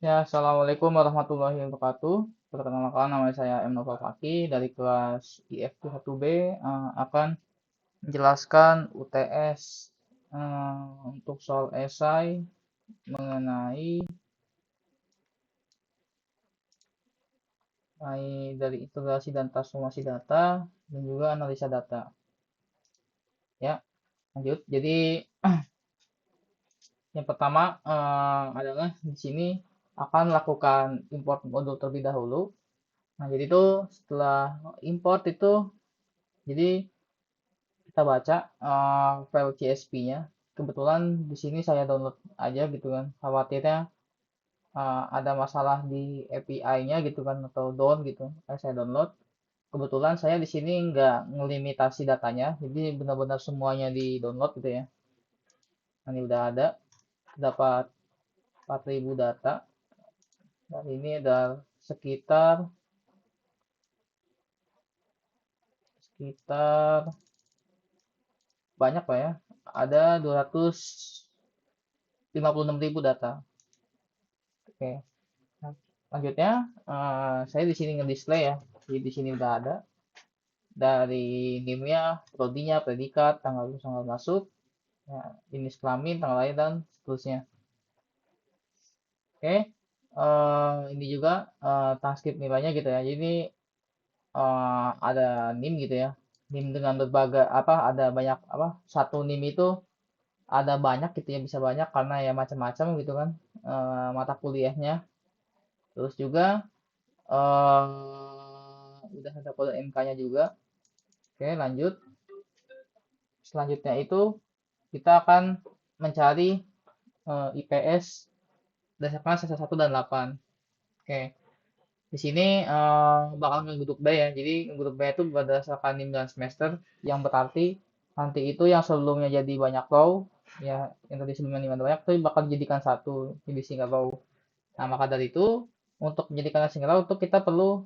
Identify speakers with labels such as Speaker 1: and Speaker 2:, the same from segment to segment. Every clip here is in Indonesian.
Speaker 1: Ya, Assalamualaikum warahmatullahi wabarakatuh. Perkenalkan, nama saya M. Nova Faki dari kelas IFQ 1B, akan menjelaskan UTS untuk soal esai mengenai dari integrasi dan transformasi data dan juga analisa data. Ya, lanjut. Jadi yang pertama adalah di sini akan lakukan import modul terlebih dahulu. Nah, jadi itu setelah import itu, jadi kita baca file CSV-nya. Kebetulan di sini saya download aja gitu kan. Khawatirnya ada masalah di API-nya gitu kan atau down gitu. Saya download. Kebetulan saya di sini nggak ngelimitasi datanya, jadi benar-benar semuanya di download gitu ya. Nah, ini udah ada, dapat 4.000 data. Dan ini ada sekitar sekitar banyak lah ya. Ada 256.000 data. Oke. Nah, lanjutnya, saya di sini ngedisplay ya. Jadi di sini udah ada dari NIM-nya, prodinya, predikat, tanggal masuk, ya, jenis kelamin, tanggal lahir dan seterusnya. Oke, ini juga transkrip nilainya gitu ya. Jadi ada NIM gitu ya. NIM dengan berbagai apa? Ada banyak apa? Satu NIM itu ada banyak gitu ya, bisa banyak karena ya macam-macam gitu kan mata kuliahnya. Terus juga udah ada kode MK-nya juga. Oke, lanjut. Selanjutnya itu kita akan mencari IPS berdasarkan semester 1 dan 8. Oke, di sini bakal ngegrup B ya. Jadi ngegrup B itu berdasarkan NIM dan semester, yang berarti nanti itu yang sebelumnya jadi banyak row, ya yang tadi sebelumnya 5 banyak itu bakal dijadikan satu, jadi single row. Nah, maka dari itu untuk menjadikan single row itu kita perlu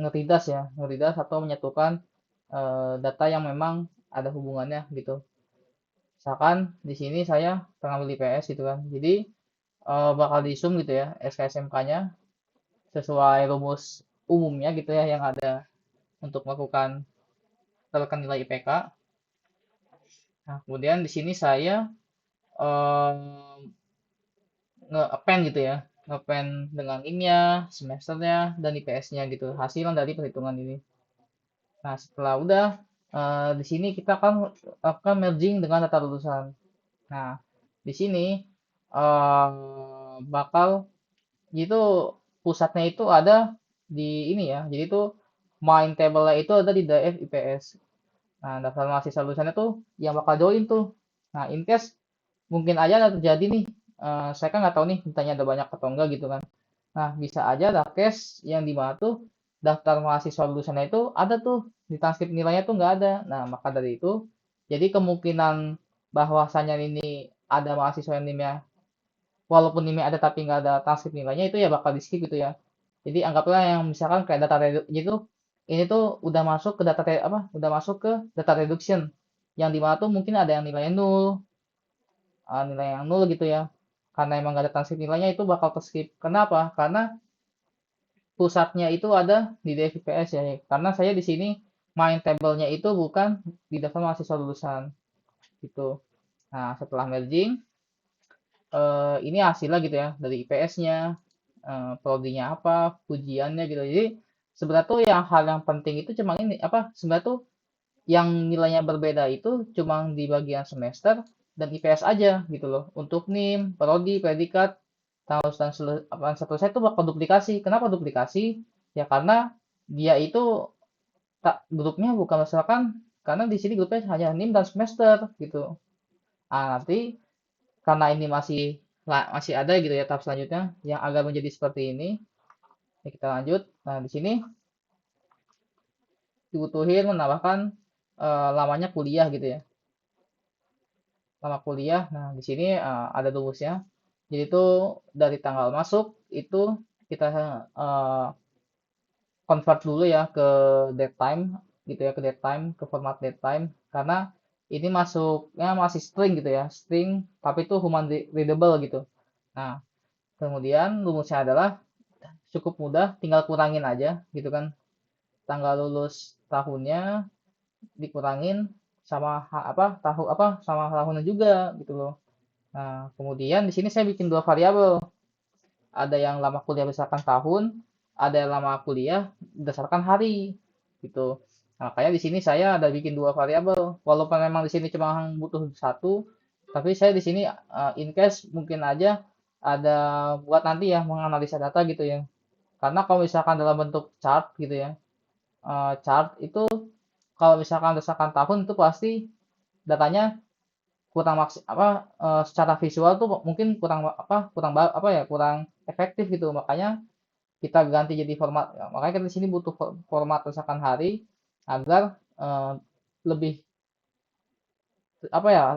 Speaker 1: ngeridas ya, ngeridas atau menyatukan data yang memang ada hubungannya gitu. Misalkan di sini saya pengambil IPS gitu kan. Jadi bakal di zoom gitu ya SKSMK-nya sesuai rumus umumnya gitu ya yang ada untuk melakukan tekan nilai IPK. Nah, kemudian di sini saya eh, nge-append gitu ya. Nge-append dengan IM-nya, semesternya, dan IPS-nya gitu. Hasil dari perhitungan ini. Nah, setelah udah di sini kita akan merging dengan data lulusan. Nah, di sini bakal itu pusatnya itu ada di ini ya. Jadi itu main table-nya itu ada di DF IPS. Nah, daftar mahasiswa lulusannya tuh yang bakal join tuh. Nah, in case mungkin aja ada terjadi nih. Saya kan nggak tahu nih ditanya ada banyak atau enggak gitu kan. Nah, bisa aja ada case yang di mana tuh daftar mahasiswa lulusannya itu ada tuh di transkrip nilainya tuh nggak ada. Nah, maka dari itu, jadi kemungkinan bahwasannya ini ada mahasiswa yang NIM-nya, walaupun NIM-nya ada tapi nggak ada transkrip nilainya itu ya bakal di skip gitu ya. Jadi anggaplah yang misalkan kayak data gitu, ini tuh udah masuk ke apa? Udah masuk ke data reduction yang di mana tuh mungkin ada yang nilainya nol, nilai yang nol gitu ya. Karena emang nggak ada transkrip nilainya itu bakal ke skip. Kenapa? Karena pusatnya itu ada di DVPS ya. Karena saya di sini main tabelnya itu bukan di daftar mahasiswa lulusan gitu. Nah, setelah merging ini hasilnya gitu ya dari IPS-nya, prodinya apa, pujiannya gitu. Jadi sebenarnya tuh yang hal yang penting itu cuma ini apa? Sebenarnya tuh yang nilainya berbeda itu cuma di bagian semester dan IPS aja gitu loh. Untuk NIM, prodi, predikat, terus dan seterusnya itu bakal duplikasi. Kenapa duplikasi? Ya karena dia itu tak grupnya bukan misalkan karena di sini grupnya hanya NIM dan semester gitu. Nanti karena ini masih ada gitu ya tahap selanjutnya yang agar menjadi seperti ini. Ya, kita lanjut. Nah, di sini dibutuhin menambahkan lamanya kuliah gitu ya. Lama kuliah. Nah, di sini ada rumusnya. Jadi itu dari tanggal masuk itu kita uh, convert dulu ya ke date time gitu ya, ke date time, ke format date time karena ini masuknya masih string gitu ya, string tapi itu human readable gitu. Nah, Kemudian rumusnya adalah cukup mudah, tinggal kurangin aja gitu kan. Tanggal lulus tahunnya dikurangin sama sama tahunnya juga gitu loh. Nah, kemudian di sini saya bikin dua variabel. Ada yang lama kuliah berdasarkan tahun, ada yang lama kuliah berdasarkan hari gitu. Nah, kayak di sini saya ada bikin dua variabel. Walaupun memang di sini cuma butuh satu, tapi saya di sini in case mungkin aja ada buat nanti ya menganalisa data gitu ya. Karena kalau misalkan dalam bentuk chart gitu ya, chart itu kalau misalkan berdasarkan tahun itu pasti datanya kurang secara visual tuh mungkin kurang efektif gitu. Makanya kita ganti jadi format, makanya kita di sini butuh format berdasarkan hari agar lebih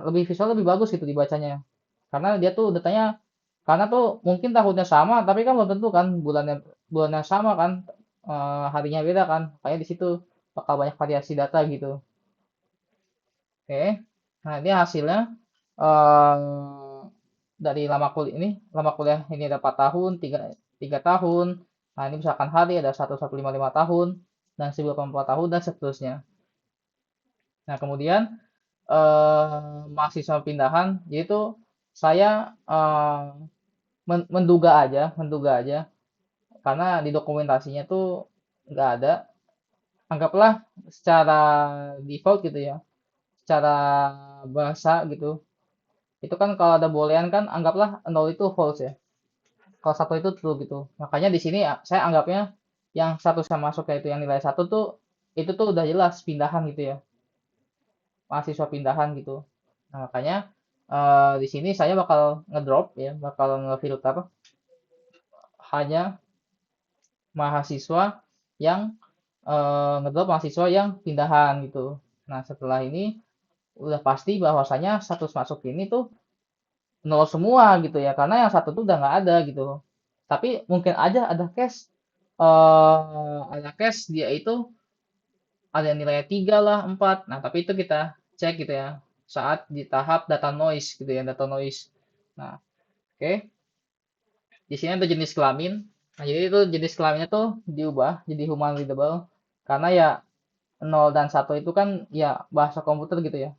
Speaker 1: lebih visual, lebih bagus gitu dibacanya, karena dia tuh datanya, karena tuh mungkin tahunnya sama tapi kan belum tentu kan bulannya sama kan, harinya beda kan, kayak di situ bakal banyak variasi data gitu. Oke, nah ini hasilnya, eh dari lama kuliah ini ada 4 tahun, 3 tahun. Nah, ini misalkan hari ada 1155 tahun dan 1084 tahun dan seterusnya. Nah, kemudian mahasiswa pindahan, yaitu saya menduga aja karena di dokumentasinya tuh nggak ada. Anggaplah secara default gitu ya, secara bahasa gitu. Itu kan kalau ada boolean kan anggaplah nol itu false ya. Kalau satu itu true gitu. Makanya di sini saya anggapnya yang satu sama masuk yaitu yang nilai satu tuh itu tuh udah jelas pindahan gitu ya, mahasiswa pindahan gitu. Nah, makanya di sini saya bakal ngedrop ya, bakal ngefilter hanya mahasiswa yang ngedrop mahasiswa yang pindahan gitu. Nah, setelah ini udah pasti bahwasanya status masuk ini tuh nol semua gitu ya, karena yang satu tuh udah nggak ada gitu. Tapi mungkin aja ada case dia itu ada yang nilainya 3 lah, 4. Nah, tapi itu kita cek gitu ya saat di tahap data noise gitu ya, data noise. Nah, oke. Di sini ada jenis kelamin. Nah, jadi itu jenis kelaminnya tuh diubah jadi human readable karena ya nol dan satu itu kan ya bahasa komputer gitu ya.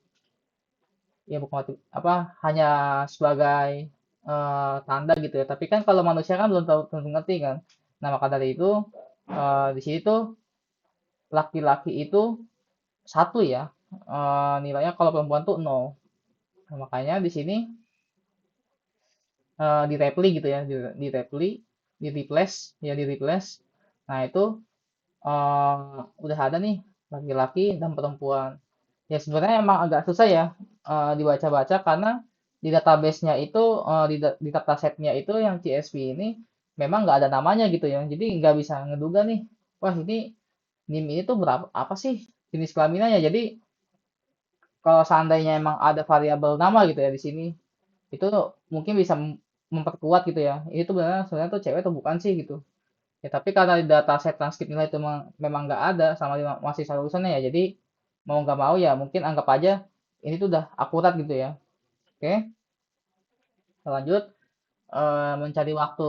Speaker 1: Ya bukan hanya sebagai tanda gitu ya. Tapi kan kalau manusia kan belum tahu tentu ngerti kan. Nah, maka dari itu di sini tuh laki-laki itu satu ya, nilainya, kalau perempuan tuh nol. Nah, makanya di sini di repli gitu ya, di repli, di replace ya, di replace. Nah, itu udah ada nih laki-laki dan perempuan. Ya sebenarnya emang agak susah ya dibaca-baca karena di database-nya itu, di dataset-nya itu yang CSV ini memang nggak ada namanya gitu ya. Jadi nggak bisa ngeduga nih, wah ini NIM ini tuh berapa, apa sih jenis kelaminnya. Jadi kalau seandainya emang ada variabel nama gitu ya di sini, itu mungkin bisa memperkuat gitu ya. Ini tuh benar sebenarnya tuh cewek atau bukan sih gitu. Ya tapi karena di dataset transkrip nilai itu memang nggak ada sama masih lulusannya ya. Jadi mau nggak mau ya mungkin anggap aja ini tuh udah akurat gitu ya. Oke, lanjut mencari waktu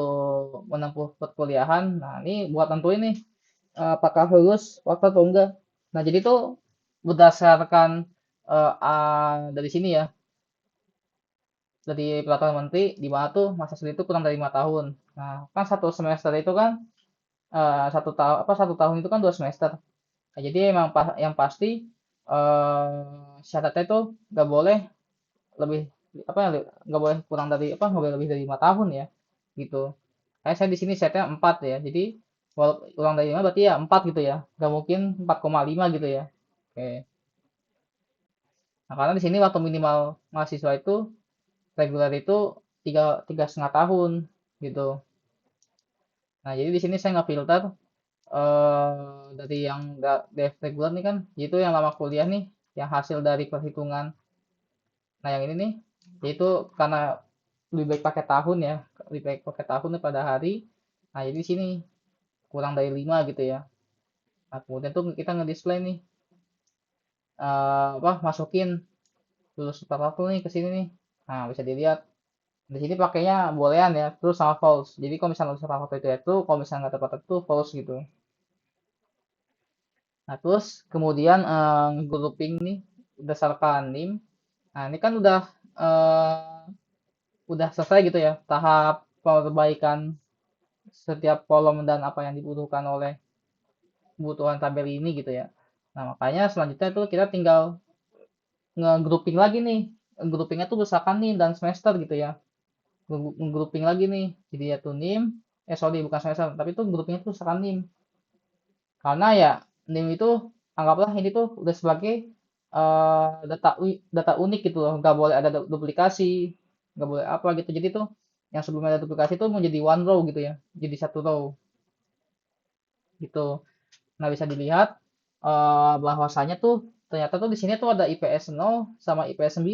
Speaker 1: menempuh perkuliahan. Nah, ini buat tentuin nih apakah lulus waktu atau enggak. Nah, jadi tuh berdasarkan dari sini ya, dari peraturan menteri di mana tuh masa studi itu kurang dari 5 tahun. Nah, kan satu semester itu kan 1 tahun, 1 tahun itu kan 2 semester. Nah, jadi emang yang pasti syaratnya itu nggak boleh lebih nggak boleh kurang dari nggak boleh lebih dari 5 tahun ya gitu. Kayak saya di sini setnya 4 ya, jadi kalau kurang dari 5 berarti ya 4 gitu ya, nggak mungkin 4,5 gitu ya. Oke, nah karena di sini waktu minimal mahasiswa itu reguler itu tiga setengah tahun gitu. Nah, jadi di sini saya nggak filter dari yang DF reguler nih kan, itu yang lama kuliah nih, yang hasil dari perhitungan. Nah, yang ini nih, yaitu karena lebih baik pakai tahun ya, lebih baik pakai tahun daripada hari. Nah, jadi di sini kurang dari 5 gitu ya. Nah, kemudian tuh kita ngedisplay nih, masukin lulus tepat waktu nih ke sini nih. Nah, bisa dilihat. Di sini pakainya boolean ya, terus sama false. Jadi kalau misalnya salah satu itu ya true, kalau misalnya nggak tepat itu false gitu. Nah, terus kemudian grouping nih berdasarkan nim. Nah, ini kan udah selesai gitu ya tahap perbaikan setiap kolom dan apa yang dibutuhkan oleh kebutuhan tabel ini gitu ya. Nah, makanya selanjutnya itu kita tinggal nge-grouping lagi nih. Groupingnya tuh berdasarkan nim dan semester gitu ya. Nge-grouping lagi nih. Jadi ya tuh nim, sorry bukan semester, tapi tuh groupingnya tuh berdasarkan nim. Karena ya NIM itu anggaplah ini tuh udah sebagai data unik gitu loh, nggak boleh ada duplikasi, nggak boleh apa gitu. Jadi tuh yang sebelumnya ada duplikasi tuh menjadi one row gitu ya, jadi satu row gitu. Nah bisa dilihat bahwasanya tuh ternyata tuh di sini tuh ada IPS 0 sama IPS 9.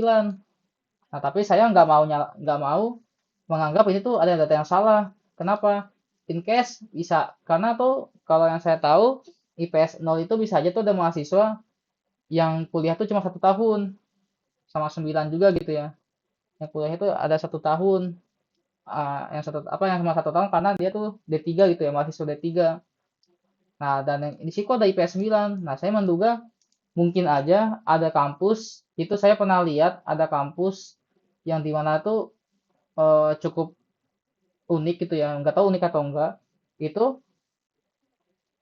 Speaker 1: Nah tapi saya nggak mau menganggap ini tuh ada data yang salah. Kenapa? In case bisa, karena tuh kalau yang saya tahu IPS 0 itu bisa aja tuh ada mahasiswa yang kuliah tuh cuma 1 tahun sama 9 juga gitu ya. Yang kuliah itu ada 1 tahun, yang satu apa yang cuma 1 tahun karena dia tuh D3 gitu ya, mahasiswa D3. Nah dan yang di situ ada IPS 9. Nah saya menduga mungkin aja ada kampus, itu saya pernah lihat ada kampus yang dimana tuh cukup unik gitu ya, nggak tahu unik atau enggak. Itu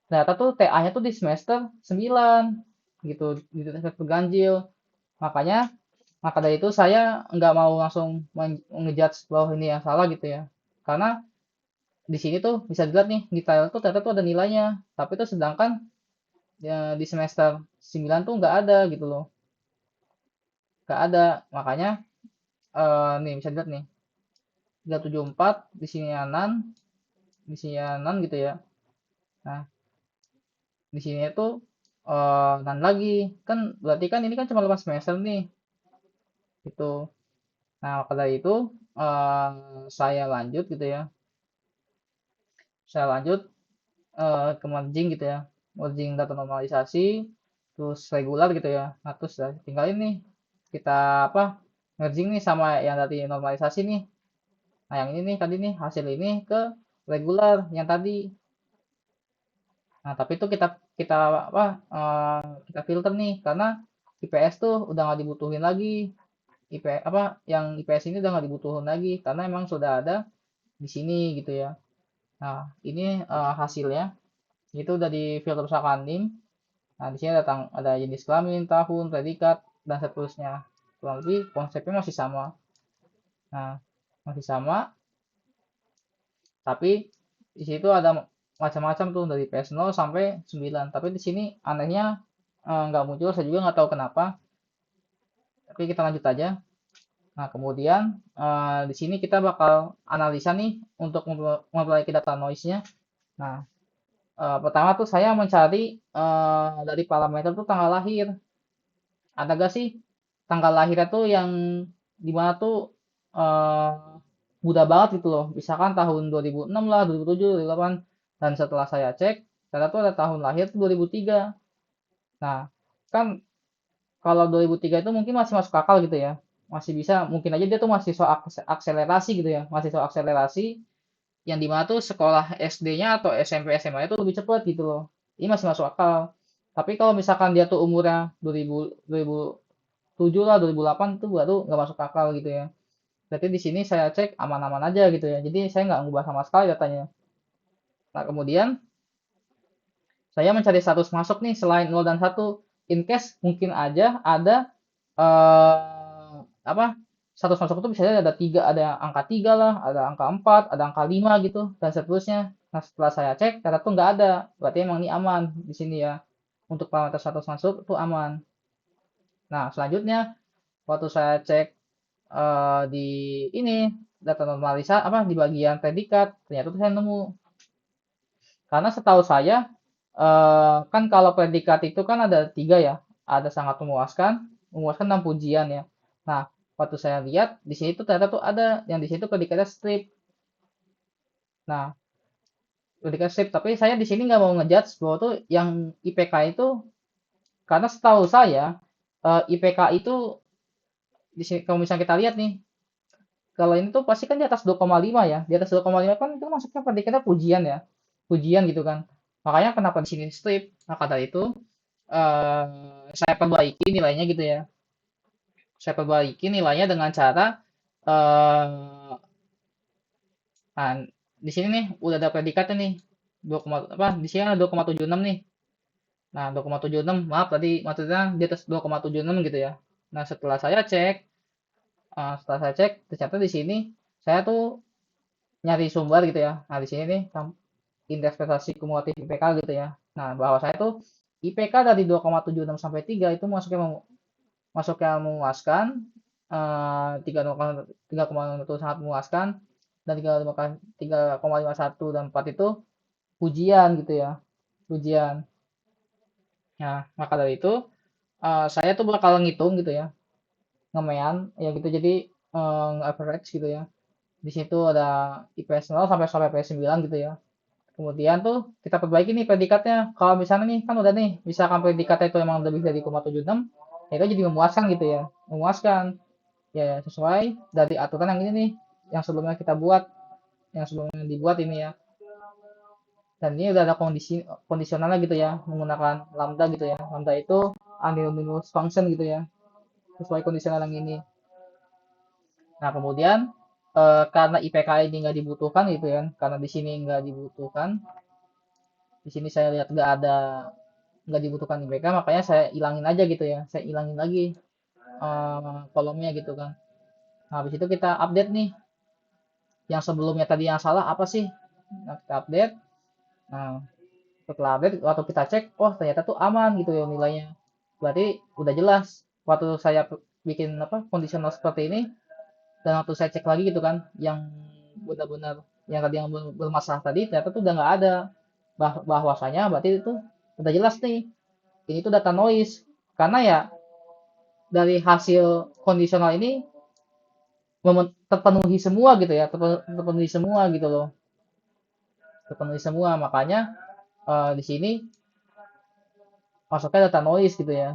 Speaker 1: ternyata tuh TA-nya tuh di semester 9 gitu, di semester ganjil. Makanya maka dari itu saya nggak mau langsung ngejudge bahwa ini yang salah gitu ya. Karena di sini tuh bisa dilihat nih di title tuh ternyata tuh ada nilainya. Tapi tuh sedangkan ya, di semester 9 tuh nggak ada gitu loh. Nggak ada. Makanya nih bisa dilihat nih 374 di sini anan, di sini anan gitu ya. Nah, di sini tuh nan lagi. Kan berarti kan ini kan cuma 8 semester nih. Gitu. Nah, maka dari itu saya lanjut gitu ya. Saya lanjut ke merging gitu ya, merging data normalisasi terus regular gitu ya. Nah terus tinggal ini kita apa merging nih sama yang tadi normalisasi nih. Nah yang ini nih tadi nih hasil ini ke regular yang tadi. Nah tapi itu kita kita apa kita filter nih karena IPS tuh udah nggak dibutuhin lagi. Apa yang IPS ini udah nggak dibutuhin lagi karena emang sudah ada di sini gitu ya. Nah ini hasilnya itu udah di filter misalkan nim. Nah, di sini ada jenis kelamin, tahun, predikat, dan seterusnya. Kurang lebih konsepnya masih sama. Nah, masih sama, tapi di situ ada macam-macam tuh dari PS0 sampai 9. Tapi di sini anehnya nggak muncul, saya juga nggak tahu kenapa. Tapi kita lanjut aja. Nah, kemudian di sini kita bakal analisa nih untuk memperbaiki data noise-nya. Nah, pertama tuh saya mencari dari parameter tuh tanggal lahir. Ada gak sih tanggal lahirnya tuh yang dimana tuh eh mudah banget gitu loh. Misalkan tahun 2006 lah, 2007, 2008. Dan setelah saya cek, ternyata tuh ada tahun lahir tuh 2003. Nah, kan kalau 2003 itu mungkin masih masuk akal gitu ya. Masih bisa, mungkin aja dia tuh masih soal akselerasi gitu ya. Masih soal akselerasi yang dimana tuh sekolah SD-nya atau SMP SMA itu lebih cepat gitu loh. Ini masih masuk akal. Tapi kalau misalkan dia tuh umurnya 2007 lah 2008 itu baru nggak masuk akal gitu ya. Berarti di sini saya cek aman-aman aja gitu ya. Jadi saya nggak ngubah sama sekali datanya. Nah kemudian saya mencari status masuk nih selain 0 dan 1. In case mungkin aja ada apa status masuk itu bisa ada tiga, ada angka 3 lah, ada angka 4, ada angka 5 gitu dan seterusnya. Nah setelah saya cek ternyata tuh nggak ada. Berarti emang ini aman di sini ya. Untuk parameter status masuk itu aman. Nah selanjutnya waktu saya cek di ini data normalisa apa di bagian predikat ternyata tuh saya nemu karena setahu saya kan kalau predikat itu kan ada tiga ya, ada sangat memuaskan dan pujian ya. Nah waktu saya lihat di sini tuh ternyata tuh ada yang di situ predikatnya strip. Nah predikat strip tapi saya di sini nggak mau ngejudge bahwa tuh yang IPK itu karena setahu saya IPK itu di sini kalau misalnya kita lihat nih kalau ini tuh pasti kan di atas 2,5 ya. Di atas 2,5 kan itu masuknya predikatnya pujian ya. Pujian gitu kan. Makanya kenapa di sini strip. Maka dari itu saya perbaiki nilainya gitu ya. Saya perbaiki nilainya dengan cara eh nah, di sini nih udah ada predikatnya nih. 2, apa di sini ada 2,76 nih. Nah, 2,76 maaf tadi maksudnya di atas 2,76 gitu ya. Nah, setelah saya cek ternyata di sini saya tuh nyari sumber gitu ya. Nah, di sini nih indeks prestasi kumulatif IPK gitu ya. Nah, bahwa saya tuh IPK dari 2,76 sampai 3 itu masuknya memuaskan, 3,1 sangat memuaskan, dan 3,51 dan 4 itu pujian gitu ya. Pujian. Nah, maka dari itu saya tuh bakal ngitung gitu ya, ngemean ya gitu. Jadi average gitu ya. Di situ ada IPS 0 sampai IPS 9 gitu ya. Kemudian tuh kita perbaiki nih predikatnya. Kalau misalnya nih kan udah nih, misalkan predikatnya itu emang lebih dari 0,76, ya itu jadi memuaskan gitu ya. Memuaskan. Ya sesuai dari aturan yang ini nih, yang sebelumnya kita buat, yang sebelumnya dibuat ini ya. Dan ini udah ada kondisionalnya gitu ya, menggunakan lambda gitu ya. Lambda itu undetermined function gitu ya, sesuai kondisional yang ini. Nah, kemudian karena IPK ini nggak dibutuhkan gitu ya, karena di sini nggak dibutuhkan, di sini saya lihat nggak dibutuhkan IPK, makanya saya ilangin aja gitu ya, saya ilangin lagi kolomnya gitu kan. Nah, habis itu kita update nih, yang sebelumnya tadi yang salah apa sih? Nah, kita update. Nah, setelah update, waktu kita cek, oh ternyata tuh aman gitu ya nilainya. Berarti udah jelas. Waktu saya bikin apa kondisional seperti ini, dan waktu saya cek lagi gitu kan, yang benar-benar yang tadi yang bermasalah tadi ternyata tuh udah nggak ada. Bahwasanya berarti itu udah jelas nih. Ini tuh data noise. Karena ya dari hasil kondisional ini terpenuhi semua gitu ya, terpenuhi semua gitu loh. Terpenuhi semua, makanya di sini masuknya data noise gitu ya,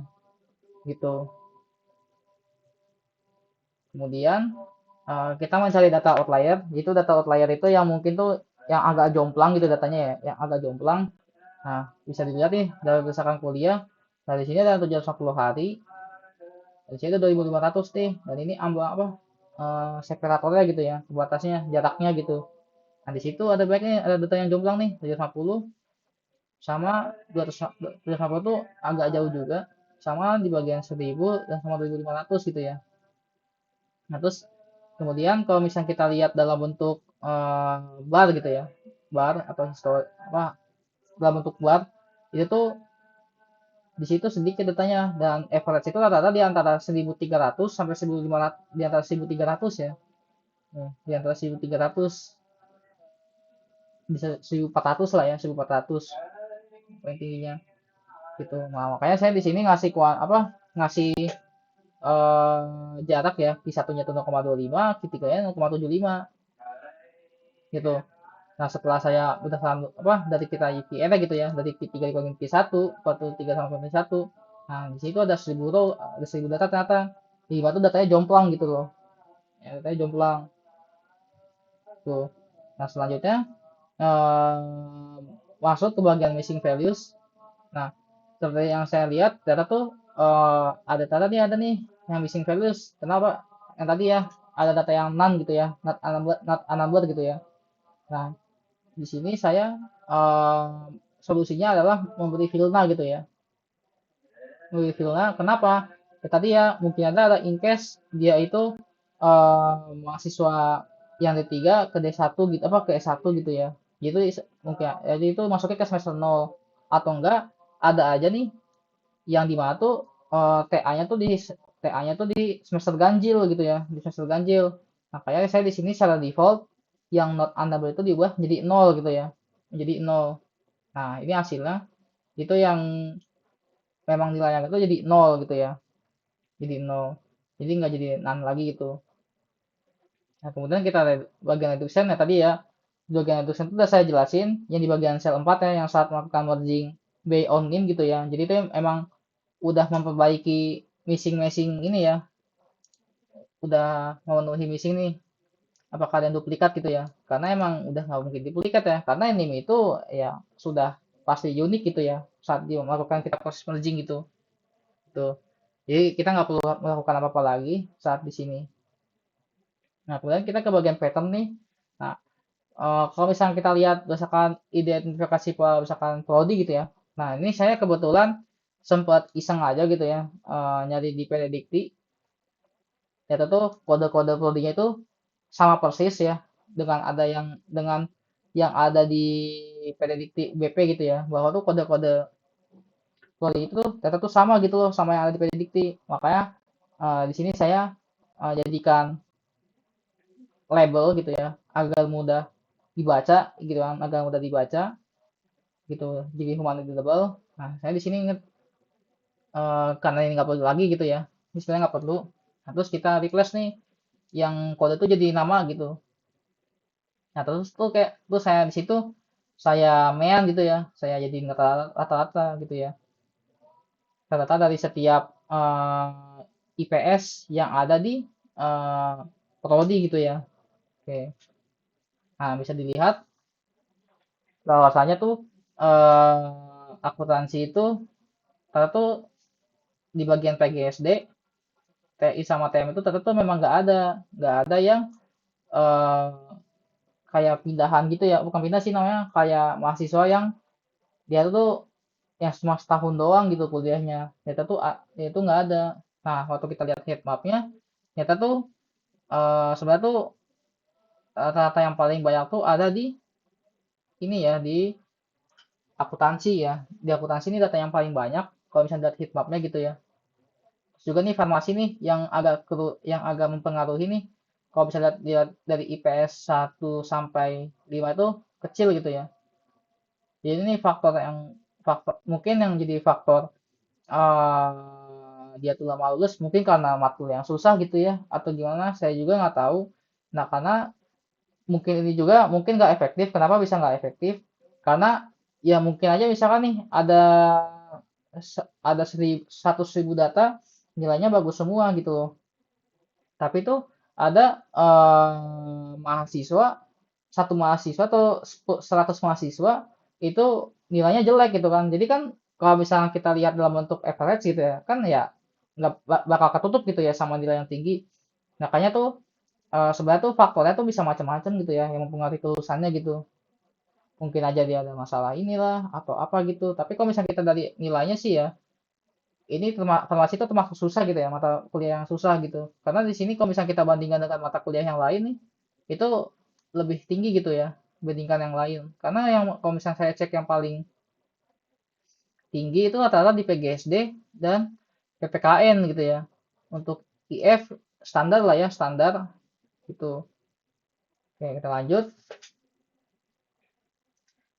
Speaker 1: gitu. Kemudian kita mencari data outlier. Itu data outlier itu yang mungkin tuh yang agak jomplang gitu datanya ya, yang agak jomplang. Nah, bisa dilihat nih dari berdasarkan kuliah. Dari sini ada 710 hari, dari sini ada 2.500 nih. Dan ini ambang apa? Separatornya gitu ya, batasnya, jaraknya gitu. Nah, di situ ada baiknya ada data yang jomplang nih, 750 sama 250 tuh agak jauh juga. Sama di bagian 1000 dan sama 2.500 gitu ya. Nah, terus kemudian kalau misalnya kita lihat dalam bentuk bar gitu ya, bar atau histori apa dalam bentuk bar itu tuh di situ sedikit datanya dan average itu rata-rata di antara 1.300 sampai 1.500, di antara 1.300 ya. Di antara 1.300 bisa 1.400 lah ya, 1.400 poin tingginya gitu. Nah, makanya saya di sini ngasih ngasih jarak ya, Q1-nya itu 0,25, Q3-nya 0,75 gitu. Nah, setelah saya udah apa dari kita IPR gitu ya, dari Q3 dibagi Q1, 43 sama 41. Nah, di situ ada 1000 row, ada 1000 data ternyata. Di batu datanya jomplang gitu loh. Ya, datanya jomplang. Tuh. Nah, selanjutnya eh, masuk ke bagian missing values. Nah, seperti yang saya lihat, data tuh ada data nih, ada nih yang missing values. Kenapa? Yang tadi ya, ada data yang none gitu ya, not unnumbered gitu ya. Nah, di sini saya solusinya adalah memberi filter gitu ya. Memberi filter, kenapa? Ya, tadi ya mungkin ada in case dia itu mahasiswa yang D3 ke D1 gitu apa ke S1 gitu ya. Gitu mungkin ya, jadi itu masuknya ke semester 0 atau enggak ada aja nih yang di mana tuh TA-nya tuh di semester ganjil gitu ya, di semester ganjil. Makanya saya di sini secara default yang not under itu diubah jadi 0 gitu ya. Jadi 0. Nah, ini hasilnya itu yang memang nilainya itu jadi 0 gitu ya. Jadi 0. Jadi nggak jadi none lagi gitu. Nah, kemudian kita bagian reduction ya tadi ya. Di bagian reduction itu udah saya jelasin yang di bagian cell 4 ya yang saat melakukan merging by on in gitu ya. Jadi itu emang udah memperbaiki missing-missing ini ya, udah memenuhi missing nih. apakah ada yang duplikat gitu ya, karena emang udah nggak mungkin duplikat ya, karena anime itu ya sudah pasti unik gitu ya saat dia melakukan kita proses merging gitu. Tuh. Jadi kita nggak perlu melakukan apa-apa lagi saat di sini. Nah, kemudian kita ke bagian pattern nih. Nah, kalau misalnya kita lihat berdasarkan identifikasi misalkan prodi gitu ya. Nah, ini saya kebetulan sempat iseng aja gitu ya, nyari di Predikti. Ternyata tuh kode-kode prodinya itu sama persis ya dengan yang ada di Predikti BP gitu ya. Bahwa tuh kode-kode prodi itu tuh ternyata tuh sama gitu loh sama yang ada di Predikti. Makanya di sini saya jadikan label gitu ya agar mudah dibaca gitu kan, agar mudah dibaca gitu, jadi human readable. Nah, saya di sini inget karena ini nggak perlu lagi gitu ya, ini sebenarnya nggak perlu. Nah, terus kita replace nih yang kode itu jadi nama gitu. Nah, terus tuh kayak terus saya di situ saya main gitu ya, saya jadi rata-rata gitu ya, rata-rata dari setiap IPS yang ada di eh, prodi gitu ya. Oke, nah bisa dilihat bahwasanya tuh akuntansi itu ternyata tuh di bagian PGSD, TI sama TM itu ternyata tuh memang nggak ada yang eh, kayak pindahan gitu ya, bukan pindah sih namanya, kayak mahasiswa yang dia tuh yang cuma setahun doang gitu kuliahnya, ternyata tuh itu nggak ada. Nah, waktu kita lihat heat mapnya, ternyata tuh sebenarnya tuh rata-rata yang paling banyak tuh ada di ini ya, di akuntansi ya. Di akuntansi ini data yang paling banyak kalau misalnya lihat heat mapnya gitu ya. Terus juga nih farmasi nih yang agak mempengaruhi nih. Kalau bisa lihat dari IPS 1 sampai 5 itu kecil gitu ya. Jadi ini faktor mungkin yang jadi faktor dia tuh lama lulus mungkin karena matkul yang susah gitu ya atau gimana saya juga nggak tahu. Nah, karena mungkin ini juga mungkin nggak efektif. Kenapa bisa nggak efektif? Karena ya mungkin aja misalkan nih ada 100.000 data nilainya bagus semua gitu loh. Tapi tuh ada mahasiswa, satu mahasiswa atau 100 mahasiswa itu nilainya jelek gitu kan. Jadi kan kalau misalnya kita lihat dalam bentuk average gitu ya, kan ya nggak bakal ketutup gitu ya sama nilai yang tinggi. Makanya tuh sebenarnya tuh faktornya tuh bisa macam-macam gitu ya yang mempengaruhi kelulusannya gitu. Mungkin aja dia ada masalah inilah atau apa gitu. Tapi kalau misalnya kita dari nilainya sih ya, ini farmasi itu termasuk susah gitu ya, mata kuliah yang susah gitu. Karena di sini kalau misalnya kita bandingkan dengan mata kuliah yang lain nih, itu lebih tinggi gitu ya, dibandingkan yang lain. Karena yang kalau misalnya saya cek yang paling tinggi itu rata-rata di PGSD dan PPKN gitu ya. Untuk IF standar lah ya, standar gitu. Oke, kita lanjut.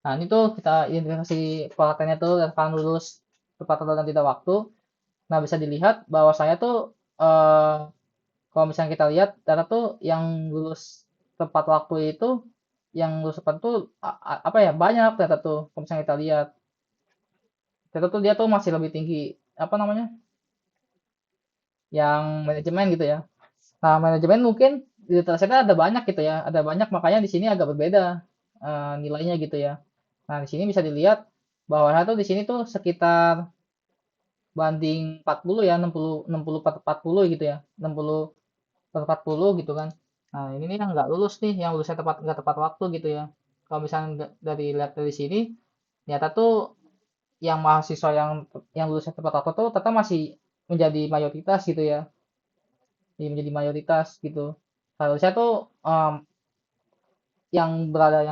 Speaker 1: Nah, ini tuh kita identifikasi pelatihnya tuh akan lulus tepat waktu dan tidak waktu. Nah, bisa dilihat bahwa saya tuh eh, kalau misalnya kita lihat data tuh yang lulus tepat waktu itu, yang lulus tepat tuh apa ya banyak data tuh. Kalau misalnya kita lihat data tuh dia tuh masih lebih tinggi apa namanya, yang manajemen gitu ya. Nah, manajemen mungkin di datasetnya ada banyak gitu ya, ada banyak makanya di sini agak berbeda nilainya gitu ya. Nah, di sini bisa dilihat bahwa tuh di sini tuh sekitar banding 40 ya, 60 per 40 gitu ya. 60 per 40 gitu kan. Nah, ini nih yang nggak lulus nih, yang lulusnya nggak tepat waktu gitu ya. Kalau misalnya dari lihat dari sini, ternyata tuh yang mahasiswa yang lulusnya tepat waktu tuh tetap masih menjadi mayoritas gitu ya. Menjadi mayoritas gitu. Harusnya tuh yang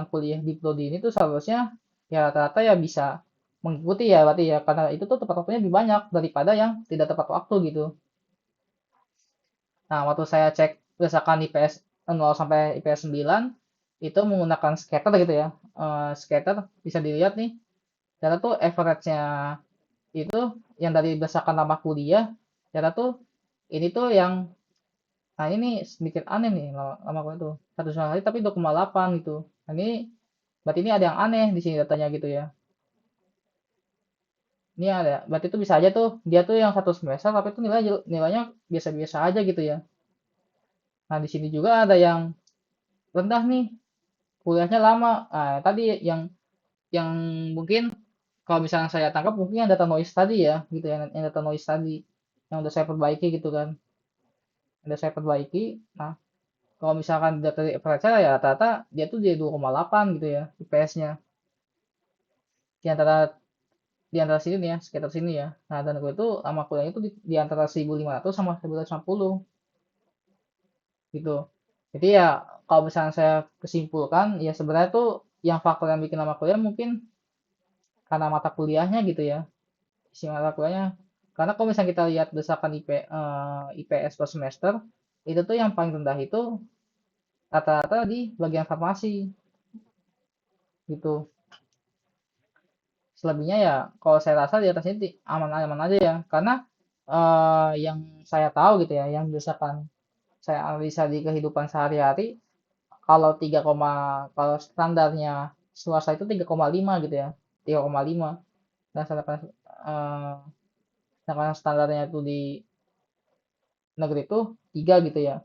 Speaker 1: kuliah di prodi ini tuh seharusnya ya rata-rata ya bisa mengikuti ya berarti ya karena itu tuh tepat waktunya lebih banyak daripada yang tidak tepat waktu gitu. Nah, waktu saya cek berdasarkan IPS 0 sampai IPS 9 itu menggunakan scatter gitu ya. Scatter bisa dilihat nih, ternyata tuh average-nya itu yang dari berdasarkan lama kuliah, ternyata tuh ini tuh yang nah ini sedikit aneh nih lama kuliah tuh. 1,9 kali tapi 2,8 gitu. Nah, ini berarti ini ada yang aneh di sini datanya gitu ya. Ini ada, berarti itu bisa aja tuh dia tuh yang 1 semester tapi itu nilainya biasa-biasa aja gitu ya. Nah, di sini juga ada yang rendah nih, kuliahnya lama. Nah, tadi yang mungkin kalau misalnya saya tangkap mungkin yang data noise tadi ya, gitu ya, yang data noise tadi yang udah saya perbaiki gitu kan, udah saya perbaiki. Nah, kalau misalkan data dari Aperture ya rata-rata dia tuh di 2,8 gitu ya IPS-nya di antara sini nih ya, sekitar sini ya. Nah, dan gue itu lama kuliahnya itu di antara 1.500 sama 1.150 gitu. Jadi ya kalau misalnya saya kesimpulkan ya sebenarnya tuh yang faktor yang bikin lama kuliah mungkin karena mata kuliahnya gitu ya, isi mata kuliahnya. Karena kalau misalnya kita lihat desakan IPS per semester, itu tuh yang paling rendah itu rata-rata di bagian farmasi gitu. Selebihnya ya kalau saya rasa di atas ini aman-aman aja ya. Karena yang saya tahu gitu ya, yang desakan saya analisa di kehidupan sehari-hari, kalau kalau standarnya swasta itu 3,5 gitu ya, 3,5. Dan eh, sedangkan standarnya itu di negeri itu 3 gitu ya.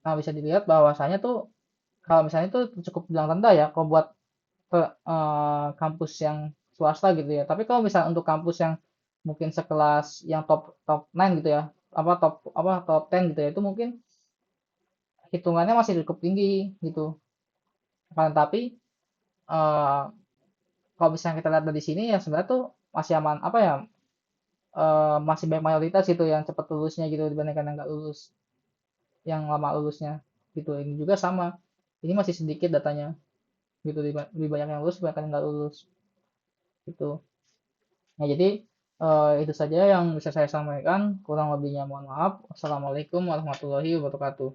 Speaker 1: Nah, bisa dilihat bahwasanya tuh kalau misalnya itu cukup bilang rendah ya kalau buat kampus yang swasta gitu ya. Tapi kalau misalnya untuk kampus yang mungkin sekelas yang top top 9 gitu ya, top 10 gitu ya, itu mungkin hitungannya masih cukup tinggi gitu. Kan tapi eh, kalau misalnya kita lihat dari sini ya sebenarnya tuh masih aman apa ya, masih banyak mayoritas gitu yang cepat lulusnya gitu dibandingkan yang nggak lulus, yang lama lulusnya gitu. Ini juga sama, ini masih sedikit datanya gitu, lebih banyak yang lulus dibandingkan yang nggak lulus gitu. Nah, jadi itu saja yang bisa saya sampaikan. Kurang lebihnya mohon maaf. Wassalamualaikum warahmatullahi wabarakatuh.